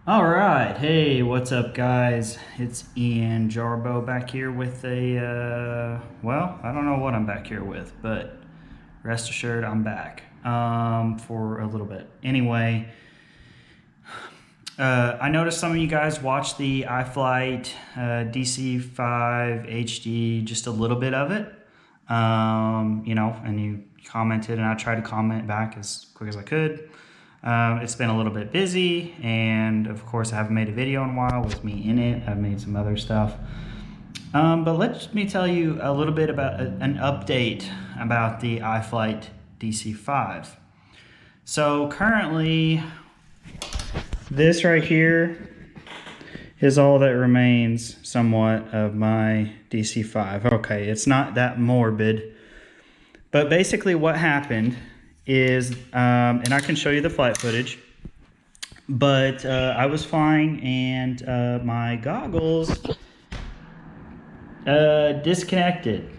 All right, hey, what's up, guys? It's Ian Jarbo back here with well, I don't know what I'm back here with, but rest assured I'm back for a little bit. Anyway, I noticed some of you guys watched the iFlight DC5 HD, just a little bit of it, and you commented, and I tried to comment back as quick as I could. It's been a little bit busy, and of course I haven't made a video in a while with me in it. I've made some other stuff. But let me tell you a little bit about an update about the iFlight DC5. So currently, this right here is all that remains somewhat of my DC5. Okay, it's not that morbid, but basically what happened is, and I can show you the flight footage, but I was flying and my goggles disconnected.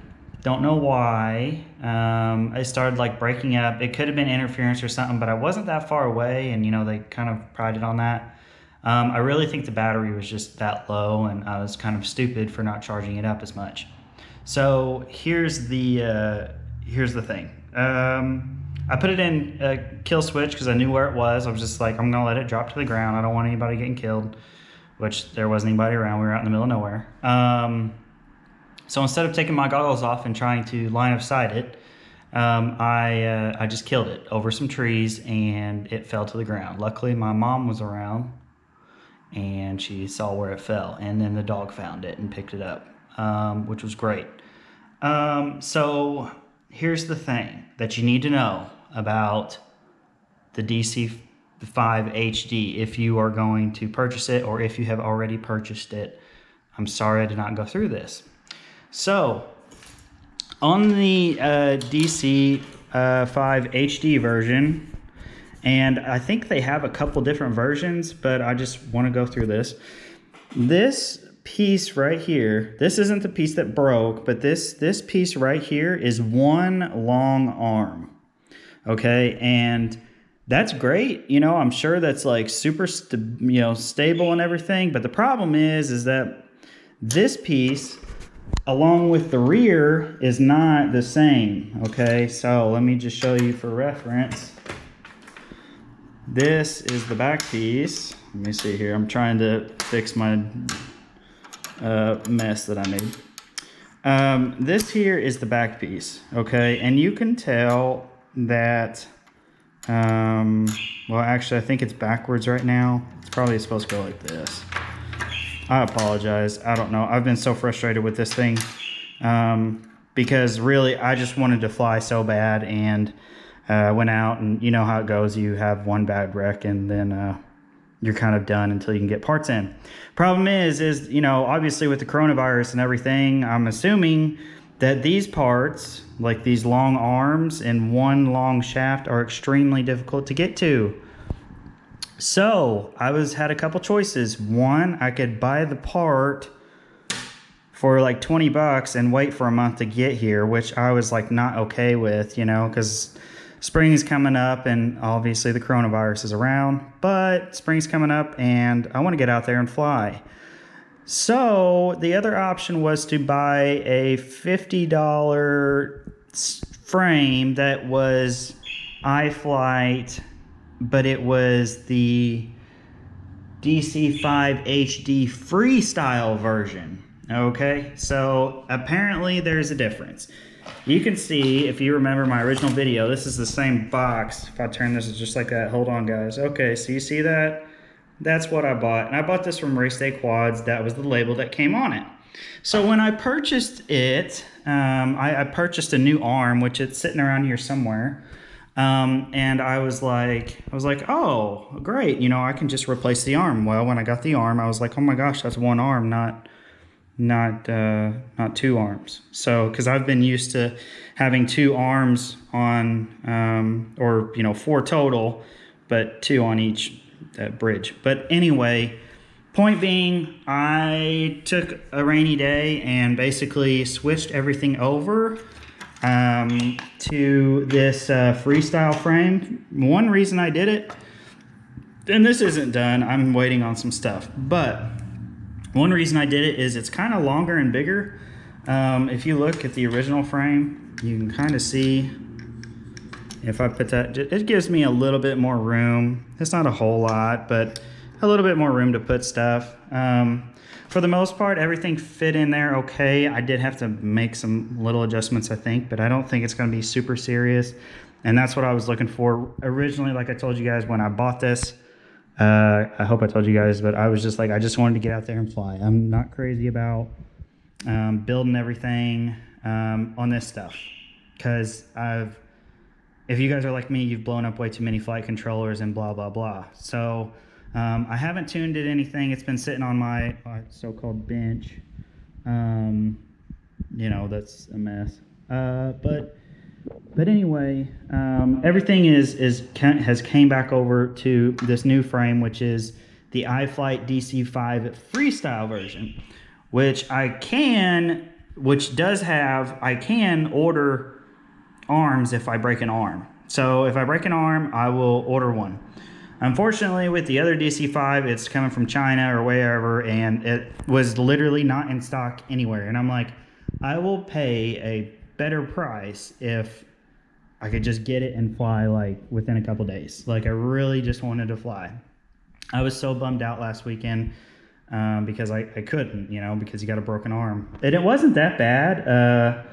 Don't know why. I started like breaking up. It could have been interference or something, but I wasn't that far away, and they kind of prided on that. I really think the battery was just that low, and I was kind of stupid for not charging it up as much. So here's the thing. I put it in a kill switch because I knew where it was. I was just like, I'm gonna let it drop to the ground. I don't want anybody getting killed, which there wasn't anybody around. We were out in the middle of nowhere. So instead of taking my goggles off and trying to line of sight it, I just killed it over some trees, and it fell to the ground. Luckily, my mom was around, and she saw where it fell, and then the dog found it and picked it up, which was great. So here's the thing that you need to know about the DC5 HD if you are going to purchase it, or if you have already purchased it. I'm sorry I did not go through this. So on the DC5 HD version, and I think they have a couple different versions, but I just want to go through this. This piece right here, this isn't the piece that broke, but this piece right here is one long arm. Okay, and that's great. I'm sure that's like super stable and everything, but the problem is that this piece along with the rear is not the same. Okay, so let me just show you for reference. This is the back piece. Let me see here. I'm trying to fix my mess that I made. This here is the back piece. Okay, and you can tell that well, actually I think it's backwards right now. It's probably supposed to go like this. I apologize. I don't know. I've been so frustrated with this thing because really I just wanted to fly so bad, and went out, and you know how it goes. You have one bad wreck, and then you're kind of done until you can get parts in. Problem is obviously with the coronavirus and everything, I'm assuming that these parts, like these long arms and one long shaft, are extremely difficult to get to. So I had a couple choices. One, I could buy the part for like 20 bucks and wait for a month to get here, which I was like not okay with, because spring is coming up, and obviously the coronavirus is around, but spring's coming up and I want to get out there and fly. So the other option was to buy a $50 frame that was iFlight, but it was the DC5 HD freestyle version. Okay, so apparently there's a difference. You can see, if you remember my original video, this is the same box. If I turn this, it's just like that. Hold on, guys. Okay, so you see that? That's what I bought. And I bought this from Race Day Quads. That was the label that came on it. So when I purchased it, I purchased a new arm, which it's sitting around here somewhere. And I was like, oh, great. I can just replace the arm. Well, when I got the arm, I was like, oh my gosh, that's one arm, not two arms. So, because I've been used to having two arms on, or four total, but two on each bridge. But anyway, point being, I took a rainy day and basically switched everything over to this freestyle frame. One reason I did it and this isn't done. I'm waiting on some stuff. But one reason I did it is it's kind of longer and bigger. If you look at the original frame, you can kind of see, if I put that, it gives me a little bit more room. It's not a whole lot, but a little bit more room to put stuff. For the most part, everything fit in there okay. I did have to make some little adjustments, I think, but I don't think it's going to be super serious. And that's what I was looking for originally. Like I told you guys when I bought this, I hope I told you guys, but I was just like, I just wanted to get out there and fly. I'm not crazy about building everything on this stuff, because if you guys are like me, you've blown up way too many flight controllers and blah, blah, blah. So I haven't tuned it anything. It's been sitting on my so-called bench. You know, that's a mess. But anyway, everything has came back over to this new frame, which is the iFlight DC5 Freestyle version, which I can order arms if I break an arm. So if I break an arm, I will order one. Unfortunately, with the other DC5, it's coming from China or wherever, and it was literally not in stock anywhere. And I'm like, I will pay a better price if I could just get it and fly like within a couple days. Like I really just wanted to fly. I was so bummed out last weekend because I couldn't, you know, because you got a broken arm. And it wasn't that bad.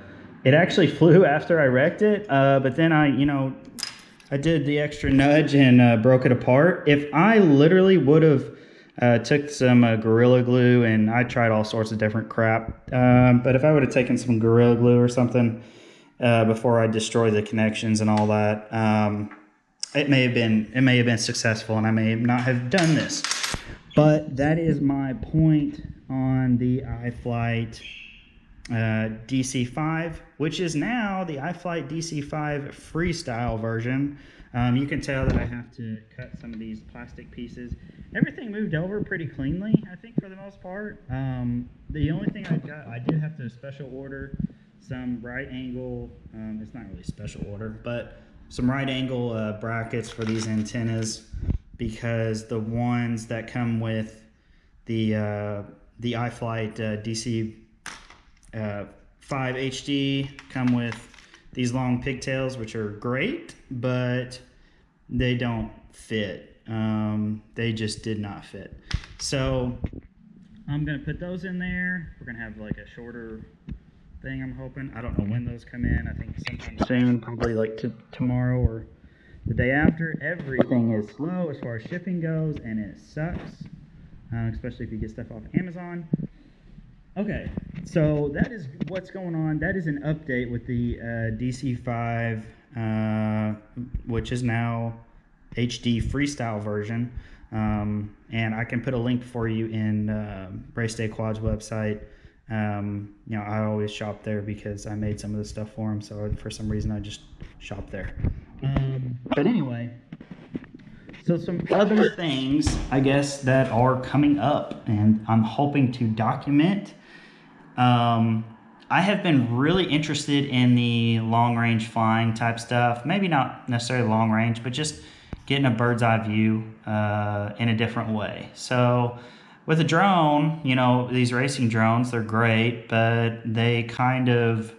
It actually flew after I wrecked it, but then I did the extra nudge and broke it apart. If I literally would have took some Gorilla Glue, and I tried all sorts of different crap, but if I would have taken some Gorilla Glue or something before I destroyed the connections and all that, it may have been successful, and I may not have done this. But that is my point on the iFlight DC5, which is now the iFlight DC5 Freestyle version. You can tell that I have to cut some of these plastic pieces. Everything moved over pretty cleanly, I think, for the most part. The only thing I did have to special order some right angle, it's not really special order, but some right angle brackets for these antennas, because the ones that come with the iFlight DC5 HD come with these long pigtails, which are great, but they don't fit. They just did not fit. So I'm gonna put those in there. We're gonna have like a shorter thing, I'm hoping. I don't know when those come in. I think sometime soon, probably like tomorrow or the day after. Everything is slow as far as shipping goes, and it sucks, especially if you get stuff off Amazon. Okay, so that is what's going on. That is an update with the DC5, which is now HD Freestyle version. And I can put a link for you in Race Day Quad's website. You know, I always shop there because I made some of the stuff for him, so for some reason I just shop there. But anyway, so some other things, I guess, that are coming up, and I'm hoping to document. I have been really interested in the long-range flying type stuff. Maybe not necessarily long range, but just getting a bird's eye view in a different way. So with a drone, you know, these racing drones, they're great, but they kind of,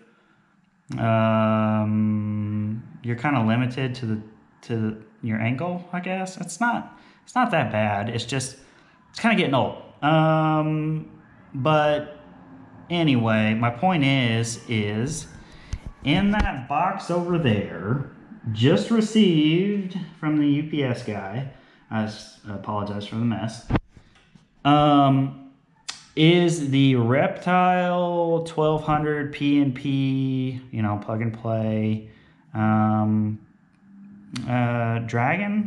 you're kind of limited to your angle, I guess. It's not that bad. It's kind of getting old. But anyway, my point is in that box over there, just received from the UPS guy, I apologize for the mess, is the Reptile 1200 PNP, you know, plug and play, Dragon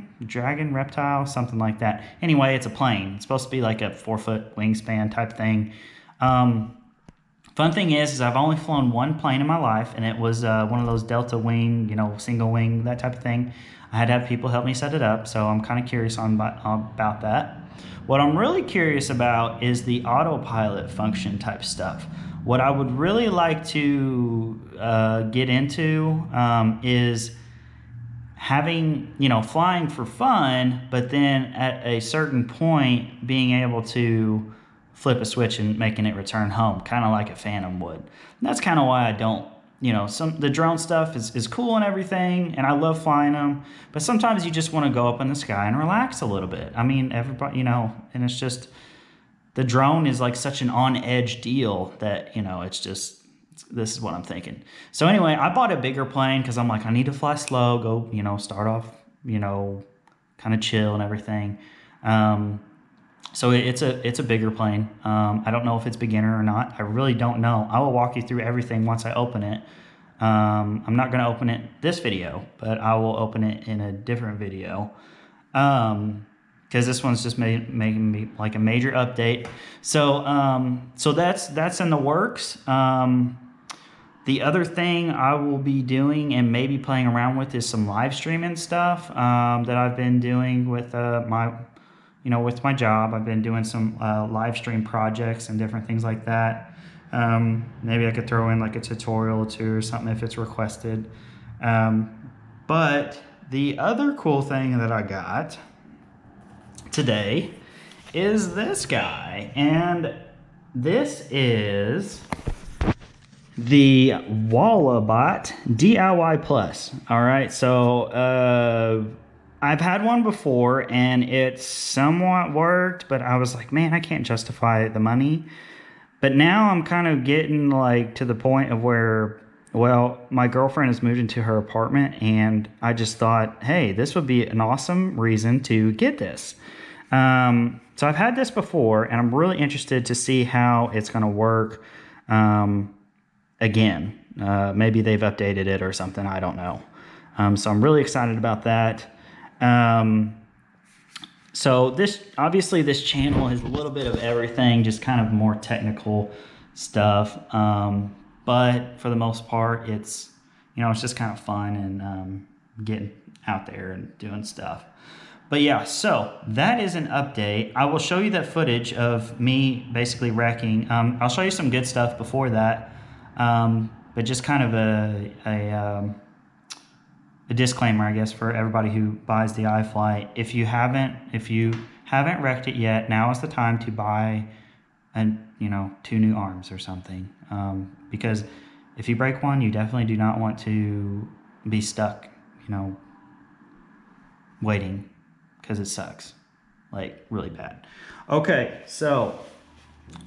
Reptile, something like that. Anyway, it's a plane. It's supposed to be like a 4-foot wingspan type thing. Fun thing is I've only flown one plane in my life, and it was one of those Delta wing, you know, single wing, that type of thing. I had to have people help me set it up, so I'm kind of curious about that. What I'm really curious about is the autopilot function type stuff. What I would really like to get into is having, flying for fun, but then at a certain point being able to flip a switch and making it return home, kind of like a Phantom would. And that's kind of why I don't, the drone stuff is cool and everything, and I love flying them, but sometimes you just want to go up in the sky and relax a little bit. I mean, everybody, and it's just, the drone is like such an on-edge deal that, it's just, this is what I'm thinking. So anyway, I bought a bigger plane because I'm like, I need to fly slow, go, start off, kind of chill and everything. So it's a bigger plane. I don't know if it's beginner or not. I really don't know. I will walk you through everything once I open it. I'm not going to open it this video, but I will open it in a different video. Because this one's just making me like a major update. So that's in the works. The other thing I will be doing and maybe playing around with is some live streaming stuff that I've been doing with with my job. I've been doing some live stream projects and different things like that. Maybe I could throw in like a tutorial or two or something if it's requested. But the other cool thing that I got today is this guy, and this is the Walabot DIY Plus. All right, so I've had one before and it somewhat worked, but I was like, man, I can't justify the money. But now I'm kind of getting like to the point of where, well, my girlfriend has moved into her apartment, and I just thought, hey, this would be an awesome reason to get this. So I've had this before, and I'm really interested to see how it's going to work again. Maybe they've updated it or something. I don't know. So I'm really excited about that. So obviously this channel is a little bit of everything, just kind of more technical stuff. But for the most part, it's just kind of fun and getting out there and doing stuff. But yeah, so that is an update. I will show you that footage of me basically wrecking. I'll show you some good stuff before that. But just kind of a disclaimer, I guess, for everybody who buys the iFlight. If you haven't wrecked it yet, now is the time to buy 2 new arms or something. Because if you break one, you definitely do not want to be stuck, waiting, because it sucks, like really bad. Okay, so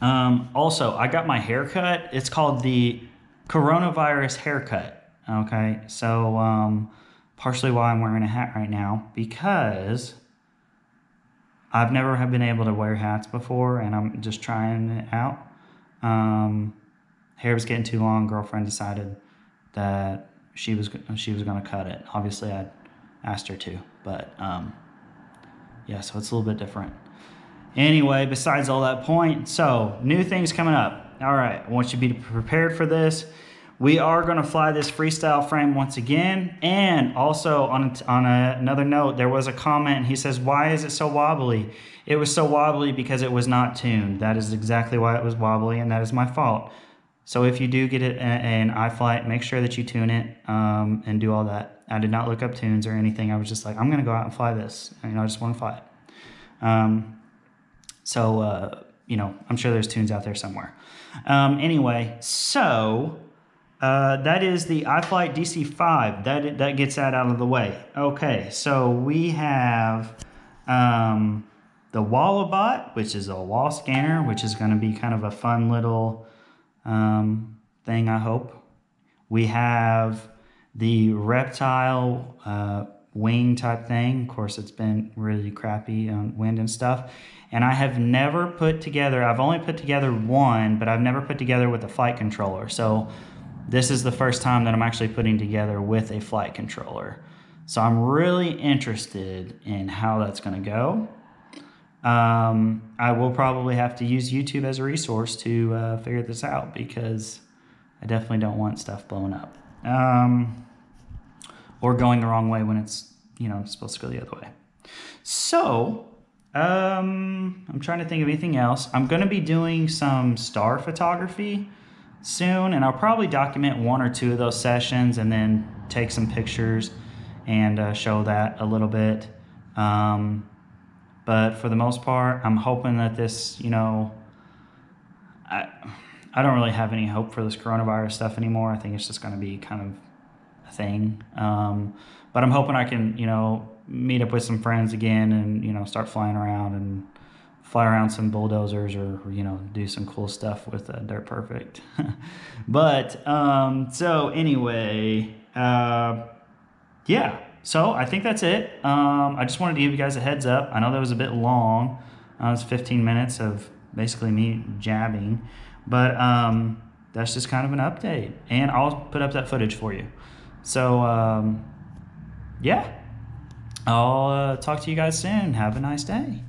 also I got my haircut. It's called the coronavirus haircut. Okay, so partially why I'm wearing a hat right now, because I've never have been able to wear hats before, and I'm just trying it out. Hair was getting too long. Girlfriend decided that she was going to cut it. Obviously, I asked her to, but yeah, so it's a little bit different. Anyway, besides all that point, so new things coming up. All right, I want you to be prepared for this. We are going to fly this freestyle frame once again. And also on another note, there was a comment. He says, why is it so wobbly? It was so wobbly because it was not tuned. That is exactly why it was wobbly, and that is my fault. So if you do get it in iFlight, make sure that you tune it and do all that. I did not look up tunes or anything. I was just like, I'm going to go out and fly this. I just want to fly it. I'm sure there's tunes out there somewhere. Anyway, so that is the iFlight DC5. That gets that out of the way. Okay, so we have the Walabot, which is a wall scanner, which is going to be kind of a fun little thing, I hope. We have the Reptile wing type thing. Of course, it's been really crappy on wind and stuff. And I have never put together, I've only put together one, but I've never put together with a flight controller. So this is the first time that I'm actually putting together with a flight controller. So I'm really interested in how that's going to go. I will probably have to use YouTube as a resource to figure this out, because I definitely don't want stuff blowing up. Or going the wrong way when it's, supposed to go the other way. So, I'm trying to think of anything else. I'm going to be doing some star photography soon, and I'll probably document 1 or 2 of those sessions and then take some pictures and show that a little bit. But for the most part, I'm hoping that this, you know, I don't really have any hope for this coronavirus stuff anymore. I think it's just going to be kind of a thing. But I'm hoping I can, you know, meet up with some friends again and, you know, start flying around and fly around some bulldozers or you know, do some cool stuff with Dirt Perfect. But so anyway, yeah, so I think that's it. I just wanted to give you guys a heads up. I know that was a bit long. It was 15 minutes of basically me jabbing, but that's just kind of an update, and I'll put up that footage for you. So yeah, I'll talk to you guys soon. Have a nice day.